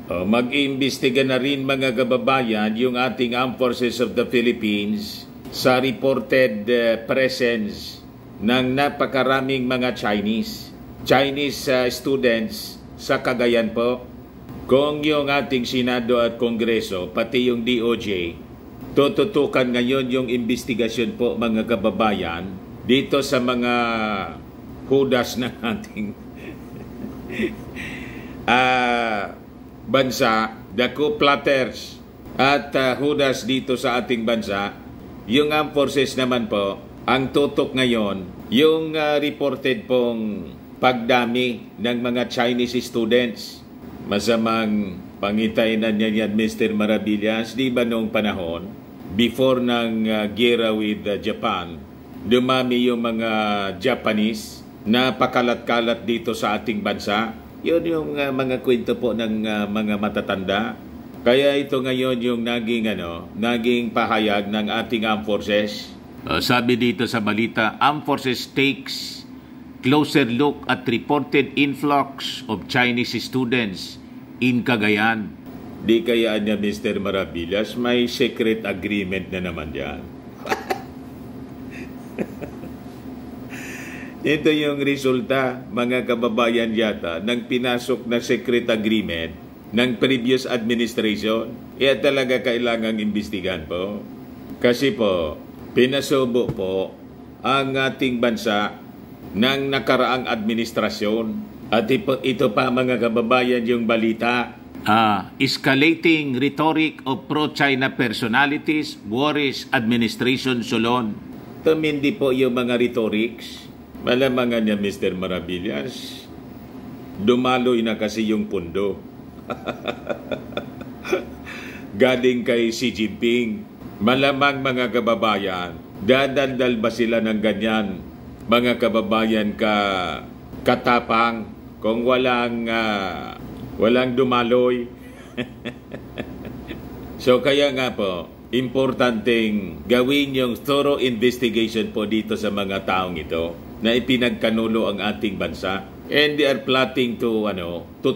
Mag-iimbestiga na rin mga kababayan yung ating Armed Forces of the Philippines sa reported presence ng napakaraming mga Chinese students sa Cagayan po. Kung yung ating Senado at Kongreso, pati yung DOJ, tututukan ngayon yung investigasyon po mga kababayan dito sa mga hudas ng ating bansa, the co-plotters at hudas dito sa ating bansa. Yung Armed Forces naman po, ang tutok ngayon, yung reported pong pagdami ng mga Chinese students. Masamang pangitain na niya yan, Mr. Maravillas, di ba noong panahon, before ng gera with Japan, dumami yung mga Japanese na pakalat-kalat dito sa ating bansa. Yun yung mga kwento po ng mga matatanda. Kaya ito ngayon yung naging pahayag ng ating Armed Forces. Sabi dito sa balita, Armed Forces takes closer look at reported influx of Chinese students in Cagayan. Di kaya niya, Mr. Maravillas, may secret agreement na naman yan. Ito yung resulta, mga kababayan yata, ng pinasok na secret agreement ng previous administration. Kaya talaga kailangang imbestigan po. Kasi po, pinasubo po ang ating bansa ng nakaraang administrasyon. At ito pa mga kababayan yung balita. Escalating rhetoric of pro-China personalities worries administration Solon. Tumindi po yung mga rhetorics. Malamangan niya, Mr. Maravillas, dumaloy na kasi yung pundo. Galing kay Xi Jinping. Malamang mga kababayan, dadaldal ba sila ng ganyan, mga kababayan, katapang kung walang dumaloy? So kaya nga po, importanteng gawin yung thorough investigation po dito sa mga taong ito na ipinagkanulo ang ating bansa. And they are plotting to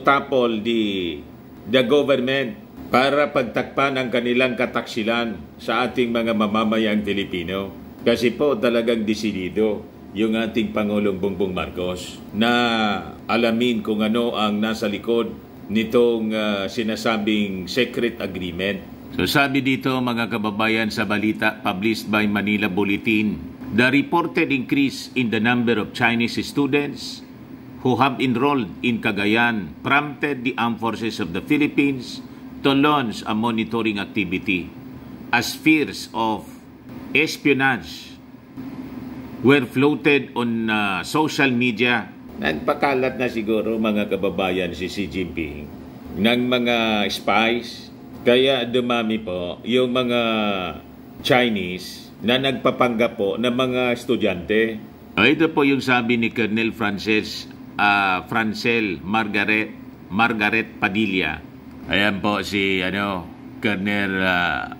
topple the government para pagtakpan ang kanilang kataksilan sa ating mga mamamayang Pilipino. Kasi po talagang desidido yung ating Pangulong Bongbong Marcos na alamin kung ano ang nasa likod nitong sinasabing secret agreement. So sabi dito mga kababayan sa balita published by Manila Bulletin, the reported increase in the number of Chinese students who have enrolled in Cagayan prompted the Armed Forces of the Philippines to launch a monitoring activity as fears of espionage were floated on social media. Nagpakalat na siguro mga kababayan si Xi Jinping ng mga spies. Kaya dumami po yung mga Chinese na nagpapanggap po ng mga estudyante. Ito po yung sabi ni Colonel Francel Margaret Padilla. Ayan po si Colonel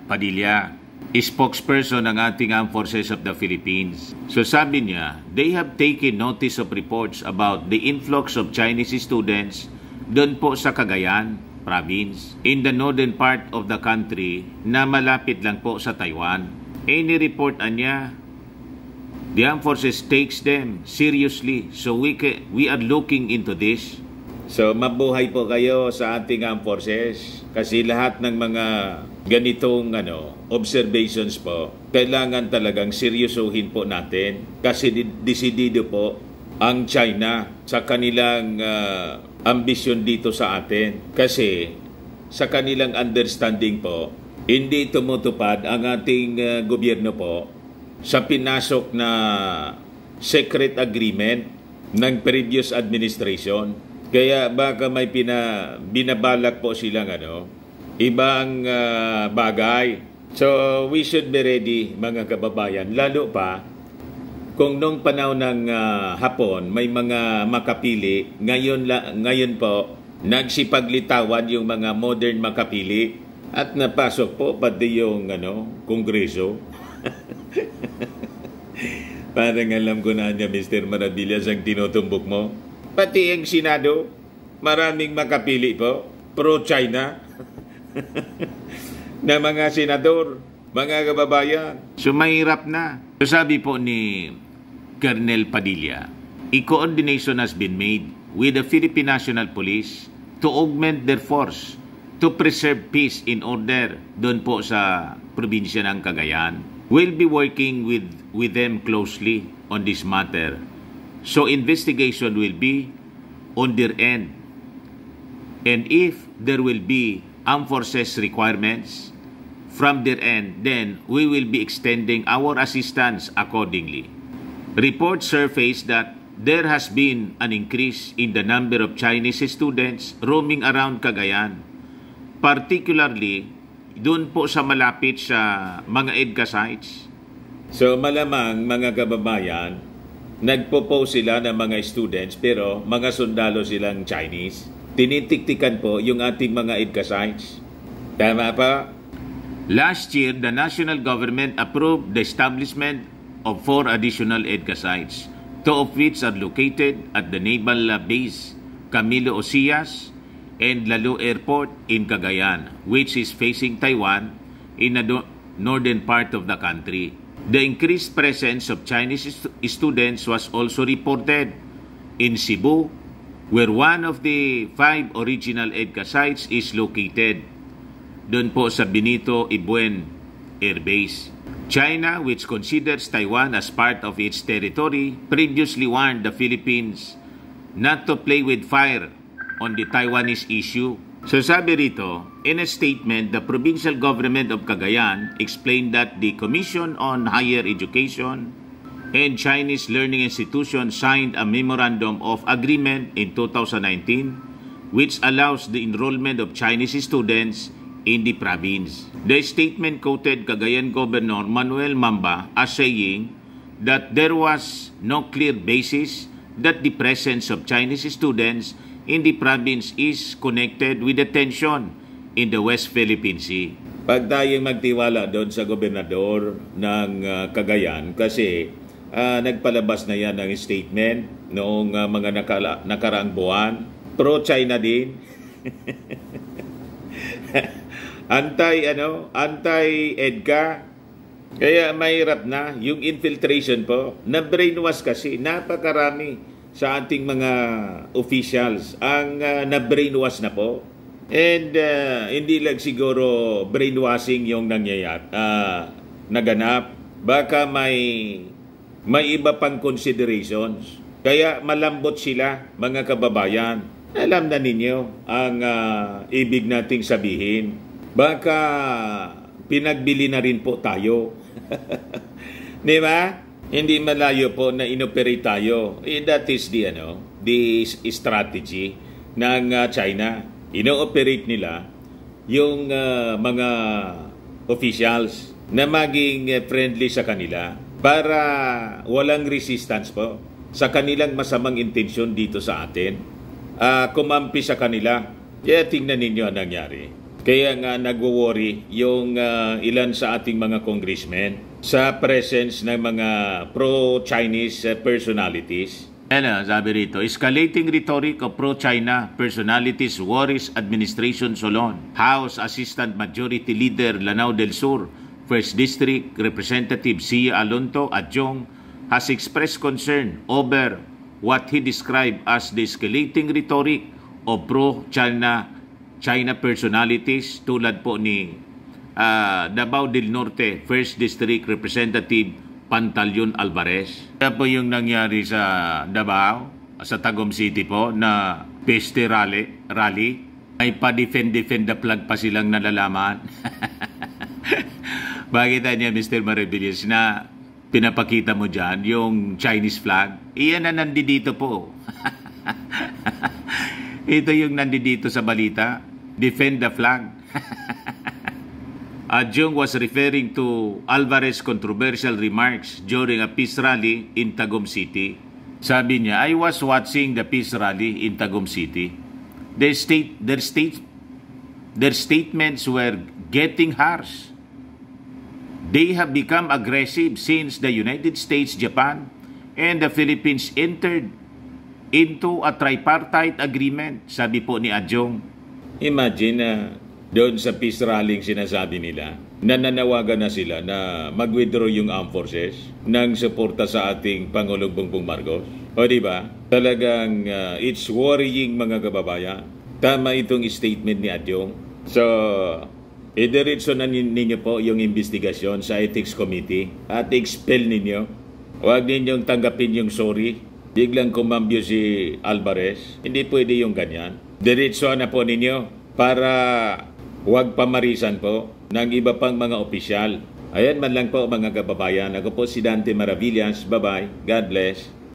Padilla, spokesperson ng ating Armed Forces of the Philippines. So sabi niya, they have taken notice of reports about the influx of Chinese students doon po sa Cagayan province in the northern part of the country na malapit lang po sa Taiwan. Any report niya, the Armed Forces takes them seriously. So we are looking into this. So mabuhay po kayo sa ating Armed Forces kasi lahat ng mga ganitong observations po, kailangan talagang seryosohin po natin kasi desidido po ang China sa kanilang ambisyon dito sa atin. Kasi sa kanilang understanding po, hindi tumutupad ang ating gobyerno po sa pinasok na secret agreement ng previous administration. Kaya baka may binabalak po silang ibang bagay. So we should be ready mga kababayan, lalo pa kung nung panahon ng hapon may mga makapili, ngayon po nagsipaglitawan yung mga modern makapili at napasok po pati yung Kongreso. Parang alam ko na niya, Mr. Maravillas, ang tinutumbok mo. Pati ang Senado, maraming makapili po. pro-China na mga senador, mga kababayan. So mahirap na. So sabi po ni Colonel Padilla, a coordination has been made with the Philippine National Police to augment their force to preserve peace in order doon po sa probinsya ng Cagayan. We'll be working with them closely on this matter. So investigation will be on their end. And if there will be armed forces requirements from their end, then we will be extending our assistance accordingly. Reports surfaced that there has been an increase in the number of Chinese students roaming around Cagayan, particularly doon po sa malapit sa mga EDCA sites. So malamang mga kababayan, nagpo-post sila ng mga students pero mga sundalo silang Chinese. Tinitiktikan po yung ating mga EDCA sites. Tama pa? Last year, the national government approved the establishment of 4 additional EDCA sites, 2 of which are located at the Naval Base Camilo Osias and Lalo Airport in Cagayan, which is facing Taiwan in the northern part of the country. The increased presence of Chinese students was also reported in Cebu, where one of the 5 original EDCA sites is located. Doon po sa Benito Ibuen Air Base. China, which considers Taiwan as part of its territory, previously warned the Philippines not to play with fire on the Taiwanese issue. So sabi rito, in a statement, the provincial government of Cagayan explained that the Commission on Higher Education and Chinese Learning Institution signed a Memorandum of Agreement in 2019 which allows the enrollment of Chinese students in the province. The statement quoted Cagayan Governor Manuel Mamba as saying that there was no clear basis that the presence of Chinese students in the province is connected with the tension in the West Philippine Sea. Pag tayong magtiwala doon sa gobernador ng Cagayan kasi nagpalabas na yan ng statement noong mga nakaraang buwan. Pro-China din. Anti-EDCA. Kaya mahirap na yung infiltration po. Na-brainwash kasi. Napakarami sa ating mga officials ang na-brainwash na po. And hindi lang siguro brainwashing yung nangyayat. Naganap. Baka may iba pang considerations. Kaya malambot sila, mga kababayan. Alam na ninyo ang ibig nating sabihin. Baka pinagbili na rin po tayo. Di ba? Hindi malayo po na inoperate tayo. That is the strategy ng China. Ino-operate nila yung mga officials na maging friendly sa kanila para walang resistance po sa kanilang masamang intensyon dito sa atin. Kumampi sa kanila. Kaya tingnan ninyo ang nangyari. Kaya nga nagwo-worry yung ilan sa ating mga congressmen sa presence ng mga pro-Chinese personalities. Sabi rito, escalating rhetoric of pro-China personalities worries Administration Solon. House Assistant Majority Leader Lanao del Sur, 1st District Representative Sia Alonto Adjong has expressed concern over what he described as the escalating rhetoric of pro-China personalities tulad po ni Davao del Norte 1st District Representative Pantaleon Alvarez. Kaya po yung nangyari sa Davao, sa Tagum City po na peste rally. May pa-defend the flag pa silang nalalaman. Bakit niya Mr. Maribilias na pinapakita mo dyan yung Chinese flag? Iyan na nandito po. Ito yung nandito sa balita. Defend the flag. Adjong was referring to Alvarez's controversial remarks during a peace rally in Tagum City. Sabi niya, I was watching the peace rally in Tagum City. Their statements were getting harsh. They have become aggressive since the United States, Japan, and the Philippines entered into a tripartite agreement, sabi po ni Adjong. Imagine na doon sa peace rallying sinasabi nila, nananawagan na sila na mag-withdraw yung armed forces ng suporta sa ating Pangulong Bongbong Marcos. O di ba? Talagang it's worrying mga kababayan. Tama itong statement ni Adyong. So, idiretso na ninyo po yung investigasyon sa Ethics Committee at expel ninyo. Huwag ninyong tanggapin yung sorry. Biglang kumambyo si Alvarez. Hindi pwede yung ganyan. Diretso na po ninyo para huwag pamarisan po ng iba pang mga opisyal. Ayan man lang po mga kababayan. Ako po si Dante Maravillas. Bye-bye. God bless.